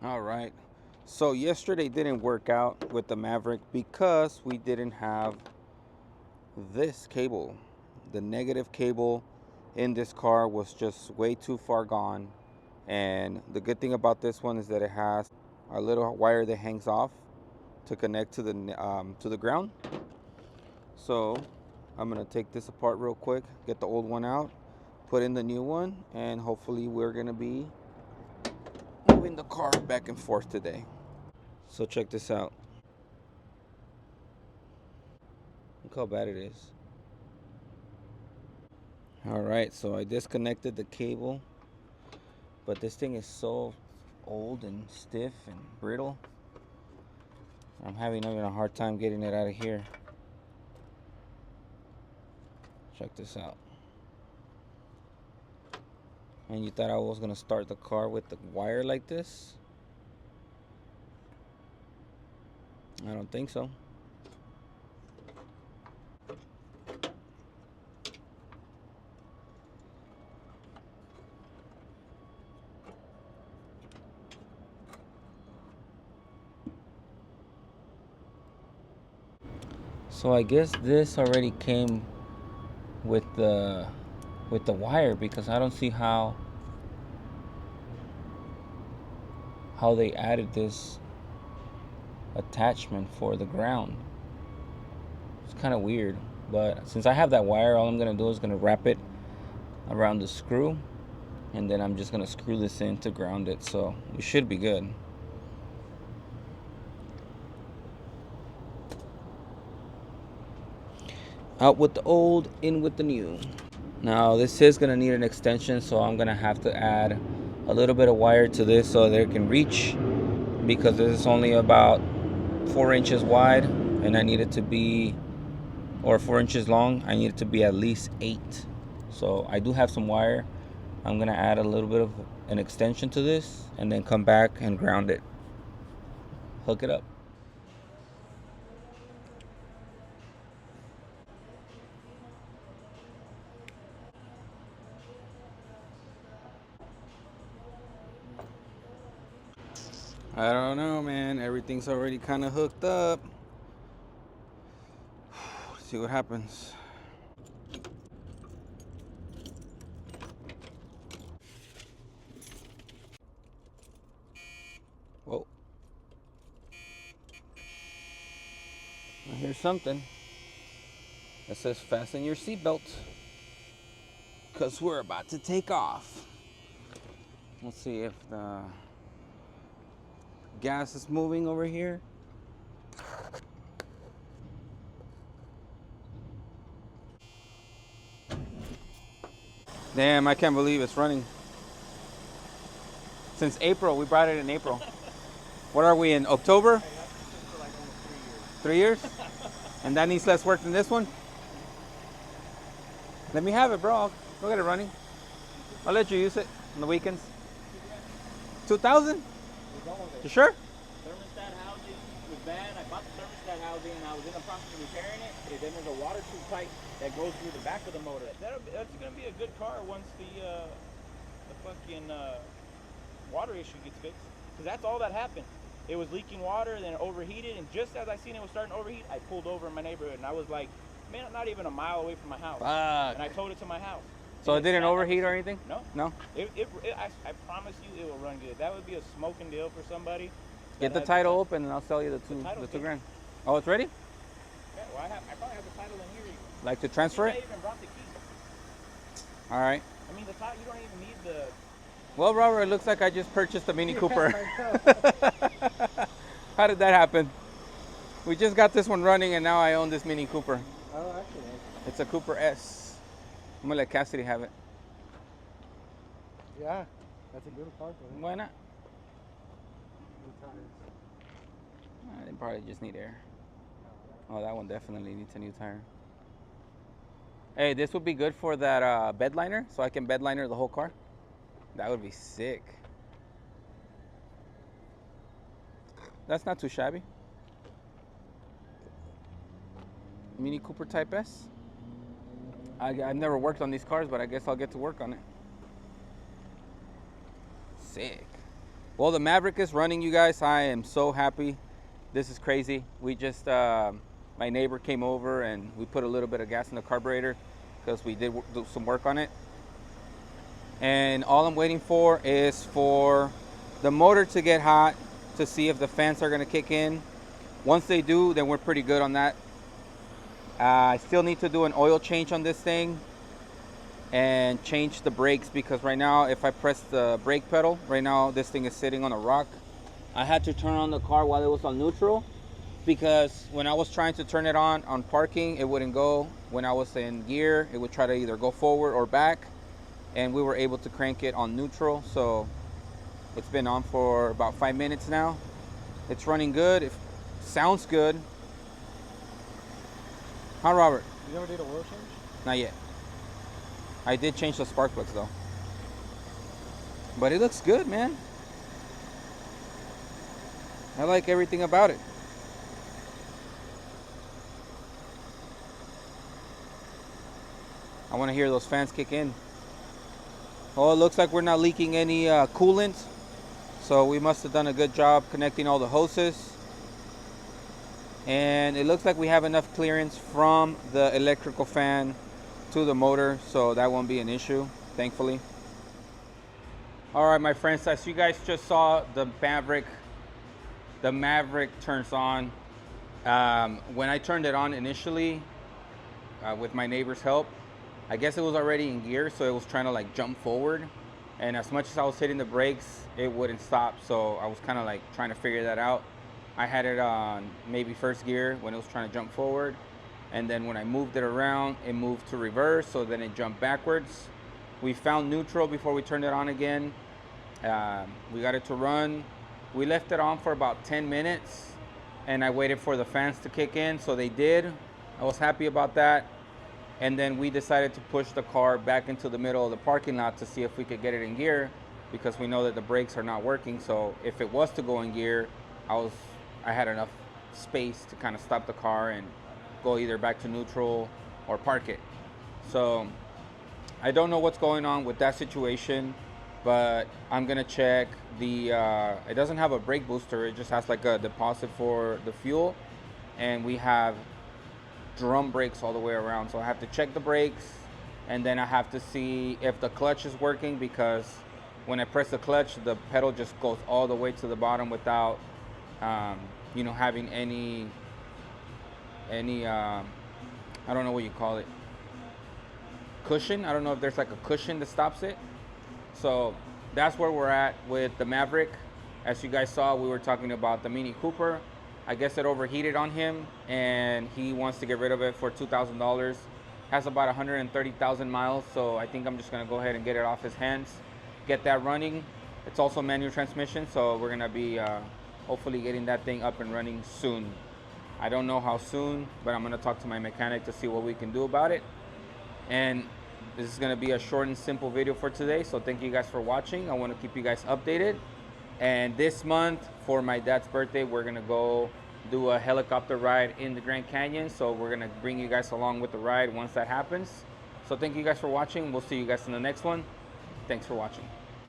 All right. So yesterday didn't work out with the Maverick because we didn't have this cable. The negative cable in this car was just way too far gone. And the good thing about this one is that it has a little wire that hangs off to connect to the ground. So I'm gonna take this apart real quick, get the old one out, put in the new one, and hopefully we're gonna be moving the car back and forth today. So check this out. Look how bad it is. All right, so I disconnected the cable, but this thing is so old and stiff and brittle. I'm having even a hard time getting it out of here. Check this out. And you thought I was gonna start the car with the wire like this? I don't think so. So I guess this already came with the wire, because I don't see how they added this attachment for the ground. It's kind of weird, but since I have that wire, all I'm gonna do is gonna wrap it around the screw, and then I'm just gonna screw this in to ground it, so we should be good. Out with the old, in with the new. Now this is gonna need an extension, so I'm gonna have to add a little bit of wire to this so that it can reach, because this is only about 4 inches wide, and I need it to be, or 4 inches long. I need it to be at least 8. So I do have some wire. I'm gonna add a little bit of an extension to this, and then come back and ground it. Hook it up. I don't know, man. Everything's already kind of hooked up. See what happens. Whoa. I hear something that says fasten your seatbelt, because we're about to take off. Let's see if the gas is moving over here. Damn, I can't believe it's running. Since April, we brought it in April. What are we in, October? 3 years? And that needs less work than this one? Let me have it, bro. I'll go get it running. I'll let you use it on the weekends. 2,000? You sure? Thermostat housing was bad. I bought the thermostat housing and I was in the process of repairing it. And then there's a water tube pipe that goes through the back of the motor. That's gonna be a good car once the fucking water issue gets fixed. Because that's all that happened. It was leaking water, then it overheated, and just as I seen it was starting to overheat, I pulled over in my neighborhood, and I was like, man, not even a mile away from my house. Fuck. And I towed it to my house. So it didn't overheat or anything? No. No? I promise you it will run good. That would be a smoking deal for somebody. Get the title open and I'll sell you the two grand. Oh, it's ready? Yeah, well, I probably have the title in here. Like to transfer I it? even brought the keys. All right. I mean, the title, you don't even need the... Well, Robert, it looks like I just purchased a Mini Cooper. How did that happen? We just got this one running and now I own this Mini Cooper. Oh, actually. It's a Cooper S. I'm gonna let Cassidy have it. Yeah, that's a good car for him. Why not? New tires. They probably just need air. Oh, that one definitely needs a new tire. Hey, this would be good for that bed liner, so I can bed liner the whole car. That would be sick. That's not too shabby. Mini Cooper Type S. I've never worked on these cars, but I guess I'll get to work on it. Sick. Well, the Maverick is running, you guys. I am so happy. This is crazy. We just, my neighbor came over and we put a little bit of gas in the carburetor because we did do some work on it. And all I'm waiting for is for the motor to get hot to see if the fans are going to kick in. Once they do, then we're pretty good on that. I still need to do an oil change on this thing and change the brakes, because right now if I press the brake pedal, right now this thing is sitting on a rock. I had to turn on the car while it was on neutral, because when I was trying to turn it on parking, it wouldn't go. When I was in gear, it would try to either go forward or back, and we were able to crank it on neutral. So it's been on for about 5 minutes now. It's running good. It sounds good. Huh, Robert? You never did an oil change? Not yet. I did change the spark plugs though. But it looks good, man. I like everything about it. I want to hear those fans kick in. Oh, it looks like we're not leaking any coolant. So we must have done a good job connecting all the hoses. And it looks like we have enough clearance from the electrical fan to the motor, so that won't be an issue, thankfully. All right, my friends, as you guys just saw, the Maverick turns on. When I turned it on initially, with my neighbor's help, I guess it was already in gear, so it was trying to like jump forward. And as much as I was hitting the brakes, it wouldn't stop. So I was kind of like trying to figure that out. I had it on maybe first gear when it was trying to jump forward. And then when I moved it around, it moved to reverse, so then it jumped backwards. We found neutral before we turned it on again. We got it to run. We left it on for about 10 minutes, and I waited for the fans to kick in, so they did. I was happy about that. And then we decided to push the car back into the middle of the parking lot to see if we could get it in gear, because we know that the brakes are not working. So if it was to go in gear, I had enough space to kind of stop the car and go either back to neutral or park it. So I don't know what's going on with that situation, but I'm gonna check the it doesn't have a brake booster, it just has like a deposit for the fuel, and we have drum brakes all the way around. So I have to check the brakes, and then I have to see if the clutch is working, because when I press the clutch, the pedal just goes all the way to the bottom without having any I don't know what you call it, cushion. I don't know if there's like a cushion that stops it. So that's where we're at with the Maverick. As you guys saw, we were talking about the Mini Cooper. I guess it overheated on him, and he wants to get rid of it for $2,000. Has about 130,000 miles, so I think I'm just gonna go ahead and get it off his hands, get that running. It's also manual transmission, so we're gonna be hopefully getting that thing up and running soon. I don't know how soon, but I'm gonna talk to my mechanic to see what we can do about it. And this is gonna be a short and simple video for today, so thank you guys for watching. I wanna keep you guys updated. And this month, for my dad's birthday, we're gonna go do a helicopter ride in the Grand Canyon. So we're gonna bring you guys along with the ride once that happens. So thank you guys for watching. We'll see you guys in the next one. Thanks for watching.